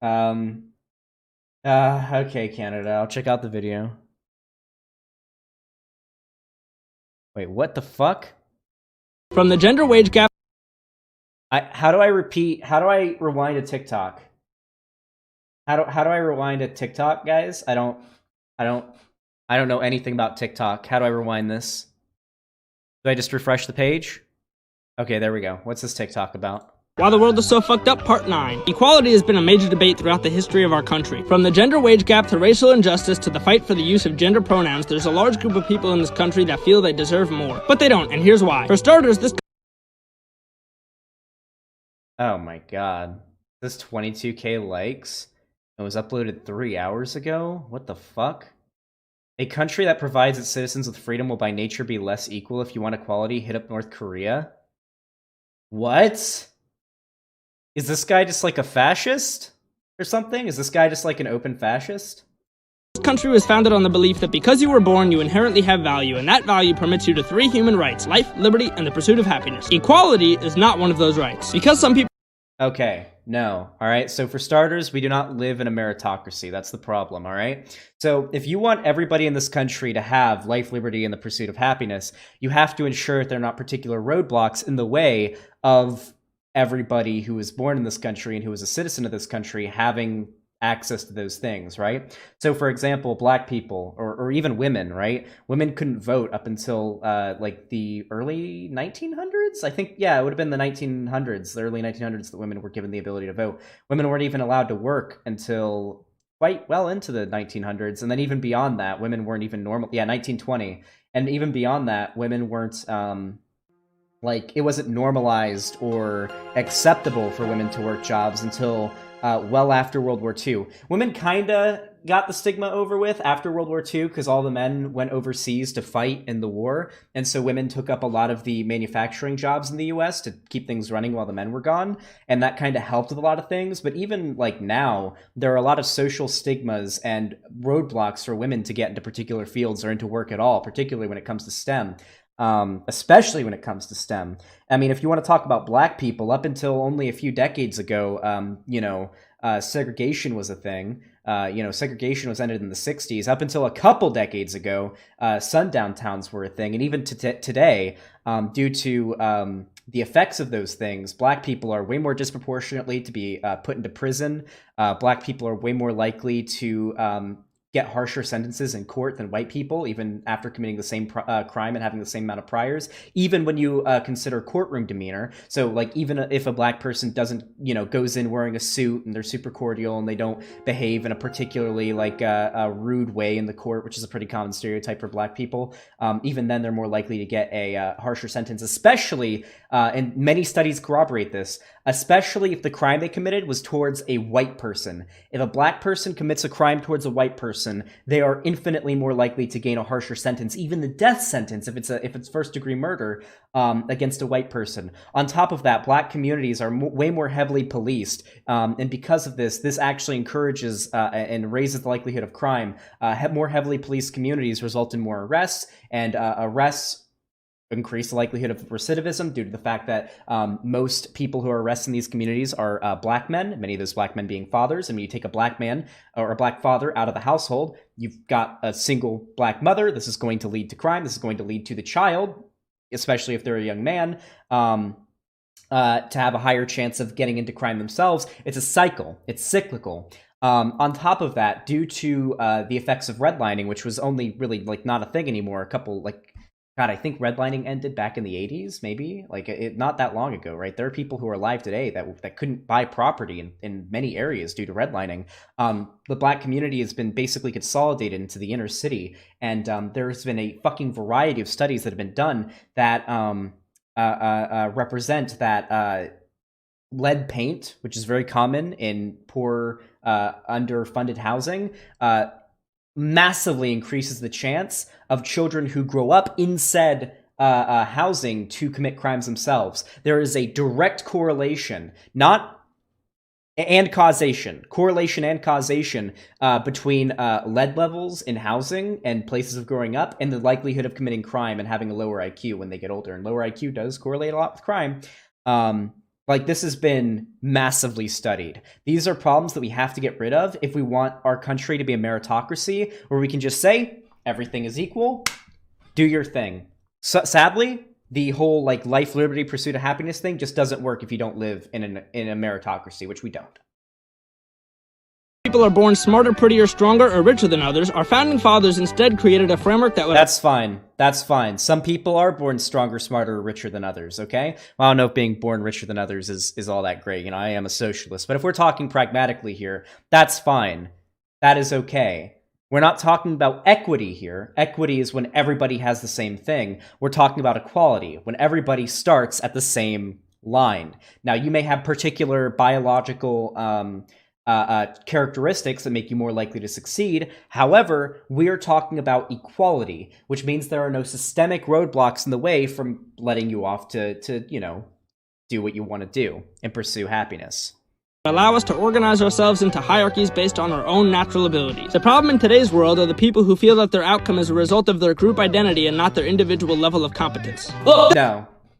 Um, okay, Canada, I'll check out the video. Wait, what the fuck? From the gender wage gap. How do I rewind a TikTok? How do I rewind a TikTok, guys? I don't I don't know anything about TikTok. How do I rewind this? Do I just refresh the page? Okay, there we go. What's this TikTok about? Why the world is so fucked up, part 9. Equality has been a major debate throughout the history of our country. From the gender wage gap to racial injustice to the fight for the use of gender pronouns, there's a large group of people in this country that feel they deserve more. But they don't, and here's why. For starters, this... Oh my god. This 22k likes? It was uploaded 3 hours ago? What the fuck? A country that provides its citizens with freedom will by nature be less equal. If you want equality, hit up North Korea. What? Is this guy just like a fascist? Or something? Is this guy just like an open fascist? This country was founded on the belief that because you were born, you inherently have value, and that value permits you to 3 human rights: life, liberty, and the pursuit of happiness. Equality is not one of those rights. Because some people... Okay, no. Alright, so for starters, we do not live in a meritocracy. That's the problem, alright? So if you want everybody in this country to have life, liberty, and the pursuit of happiness, you have to ensure that there are not particular roadblocks in the way of everybody who is born in this country and who is a citizen of this country having access to those things, right? So for example, black people or even women, right? Women couldn't vote up until like the early 1900s. I think, yeah, it would have been the 1900s, the early 1900s that women were given the ability to vote. Women weren't even allowed to work until quite well into the 1900s. And then even beyond that, women weren't even normal. Yeah, 1920. And even beyond that, women weren't like, it wasn't normalized or acceptable for women to work jobs until well after World War II. Women kinda got the stigma over with after World War II because all the men went overseas to fight in the war, and so women took up a lot of the manufacturing jobs in the US to keep things running while the men were gone, and that kind of helped with a lot of things. But even like now, there are a lot of social stigmas and roadblocks for women to get into particular fields or into work at all, particularly when it comes to STEM. Especially when it comes to STEM. I mean, if you want to talk about black people, up until only a few decades ago, segregation was a thing. Segregation was ended in the 60s. Up until a couple decades ago, sundown towns were a thing. And even today, due to the effects of those things, black people are way more disproportionately to be put into prison. Black people are way more likely to get harsher sentences in court than white people, even after committing the same crime and having the same amount of priors, even when you consider courtroom demeanor. So like, even if a black person doesn't, goes in wearing a suit and they're super cordial and they don't behave in a particularly like a rude way in the court, which is a pretty common stereotype for black people, even then they're more likely to get a harsher sentence, especially, and many studies corroborate this, especially if the crime they committed was towards a white person. If a black person commits a crime towards a white person, they are infinitely more likely to gain a harsher sentence, even the death sentence if it's first-degree murder against a white person. On top of that, black communities are way more heavily policed, and because of this actually encourages and raises the likelihood of crime. More heavily policed communities result in more arrests, and arrests increase the likelihood of recidivism due to the fact that most people who are arrested in these communities are black men, many of those black men being fathers. And when you take a black man or a black father out of the household, you've got a single black mother. This is going to lead to crime. This is going to lead to the child, especially if they're a young man, to have a higher chance of getting into crime themselves. It's a cycle. It's cyclical. On top of that, due to the effects of redlining, which was only really like not a thing anymore, God, I think redlining ended back in the 80s, maybe? Like, not that long ago, right? There are people who are alive today that couldn't buy property in many areas due to redlining. The black community has been basically consolidated into the inner city, and there's been a fucking variety of studies that have been done that represent that lead paint, which is very common in poor, underfunded housing, massively increases the chance of children who grow up in said housing to commit crimes themselves. There is a direct correlation, correlation and causation between lead levels in housing and places of growing up and the likelihood of committing crime and having a lower IQ when they get older. And lower IQ does correlate a lot with crime. Like, this has been massively studied. These are problems that we have to get rid of if we want our country to be a meritocracy where we can just say, everything is equal, do your thing. So, sadly, the whole like life, liberty, pursuit of happiness thing just doesn't work if you don't live in a meritocracy, which we don't. People are born smarter, prettier, stronger, or richer than others, our founding fathers instead created a framework that would— That's fine. That's fine. Some people are born stronger, smarter, or richer than others, okay? Well, I don't know if being born richer than others is all that great. You know, I am a socialist. But if we're talking pragmatically here, that's fine. That is okay. We're not talking about equity here. Equity is when everybody has the same thing. We're talking about equality, when everybody starts at the same line. Now, you may have particular biological characteristics that make you more likely to succeed. However, we are talking about equality, which means there are no systemic roadblocks in the way from letting you off to you know, do what you want to do and pursue happiness. Allow us to organize ourselves into hierarchies based on our own natural abilities. The problem in today's world are the people who feel that their outcome is a result of their group identity and not their individual level of competence.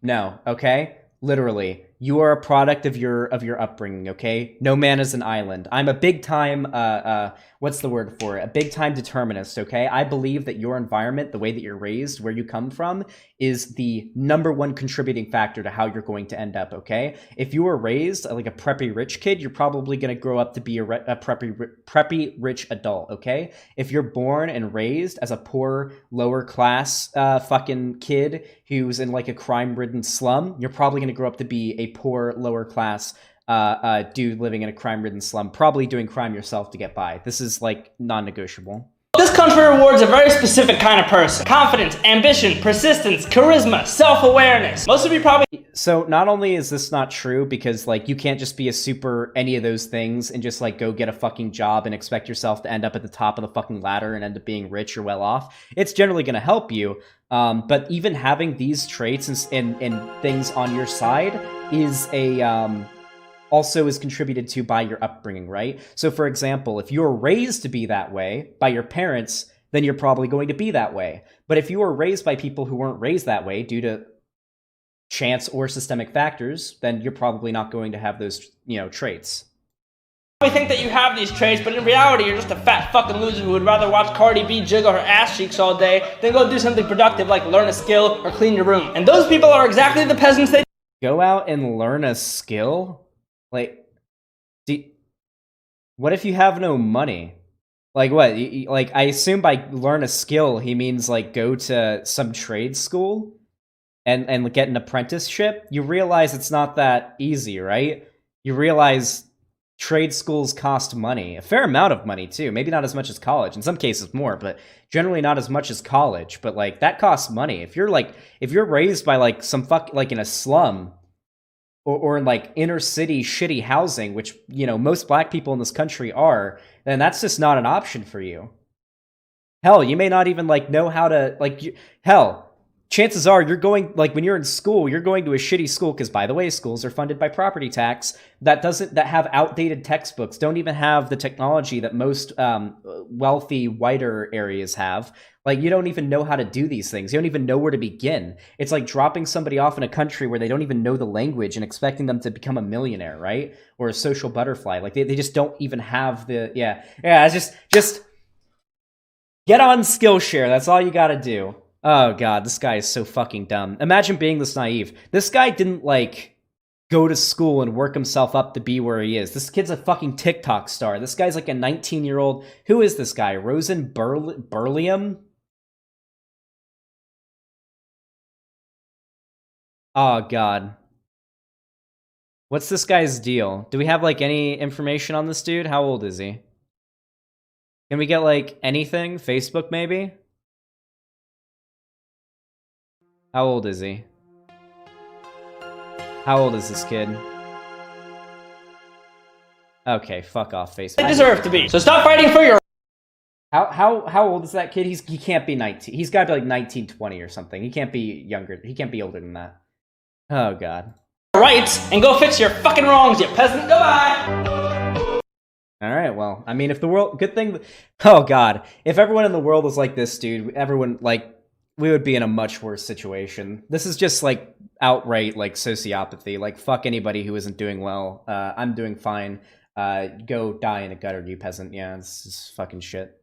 No, okay? Literally, you are a product of your upbringing, okay? No man is an island. I'm a big time what's the word for it? A big time determinist, okay? I believe that your environment, the way that you're raised, where you come from, is the #1 contributing factor to how you're going to end up, okay? If you were raised like a preppy rich kid, you're probably going to grow up to be a preppy rich adult, okay? If you're born and raised as a poor, lower class fucking kid who's in like a crime-ridden slum, you're probably going to grow up to be a poor, lower class dude living in a crime-ridden slum, probably doing crime yourself to get by. This is like non-negotiable. This country rewards a very specific kind of person. Confidence, ambition, persistence, charisma, self-awareness. Most of you probably— So not only is this not true, because like you can't just be a super any of those things and just like go get a fucking job and expect yourself to end up at the top of the fucking ladder and end up being rich or well off. It's generally going to help you. But even having these traits and things on your side is also is contributed to by your upbringing, right? So for example, if you're raised to be that way by your parents, then you're probably going to be that way. But if you were raised by people who weren't raised that way due to chance or systemic factors, then you're probably not going to have those, you know, traits. You think that you have these traits, but in reality, you're just a fat fucking loser who would rather watch Cardi B jiggle her ass cheeks all day than go do something productive like learn a skill or clean your room. And those people are exactly the peasants they— Go out and learn a skill? Like, what if you have no money? Like what? Like, I assume by learn a skill, he means like go to some trade school and get an apprenticeship. You realize it's not that easy, right? You realize trade schools cost money, a fair amount of money too. Maybe not as much as college. In some cases more, but generally not as much as college. But like that costs money. If you're raised by like some like in a slum, or in like inner city shitty housing, which, you know, most black people in this country are, then that's just not an option for you. Hell, you may not even like know how to like, hell, chances are you're going, like when you're in school, you're going to a shitty school, because by the way, schools are funded by property tax that have outdated textbooks, don't even have the technology that most wealthy whiter areas have. Like, you don't even know how to do these things. You don't even know where to begin. It's like dropping somebody off in a country where they don't even know the language and expecting them to become a millionaire, right? Or a social butterfly. Like, they just don't even have the, just get on Skillshare. That's all you gotta do. Oh god, this guy is so fucking dumb. Imagine being this naive. This guy didn't, like, go to school and work himself up to be where he is. This kid's a fucking TikTok star. This guy's like a 19-year-old. Who is this guy? Rosen Berlium? Oh god. What's this guy's deal? Do we have like any information on this dude? How old is he? Can we get like anything? Facebook maybe? How old is he? How old is this kid? Okay, fuck off, Facebook. They deserve to be. So stop fighting for your— How old is that kid? He can't be 19. He's got to be like 19, 20 or something. He can't be younger. He can't be older than that. Oh god. rights and go fix your fucking wrongs, you peasant. Goodbye. All right, well, I mean, if the world, good thing, oh god, if everyone in the world was like this dude, everyone, like, we would be in a much worse situation. This is just like outright like sociopathy. Like fuck anybody who isn't doing well. I'm doing fine. Go die in a gutter, you peasant. Yeah, this is fucking shit.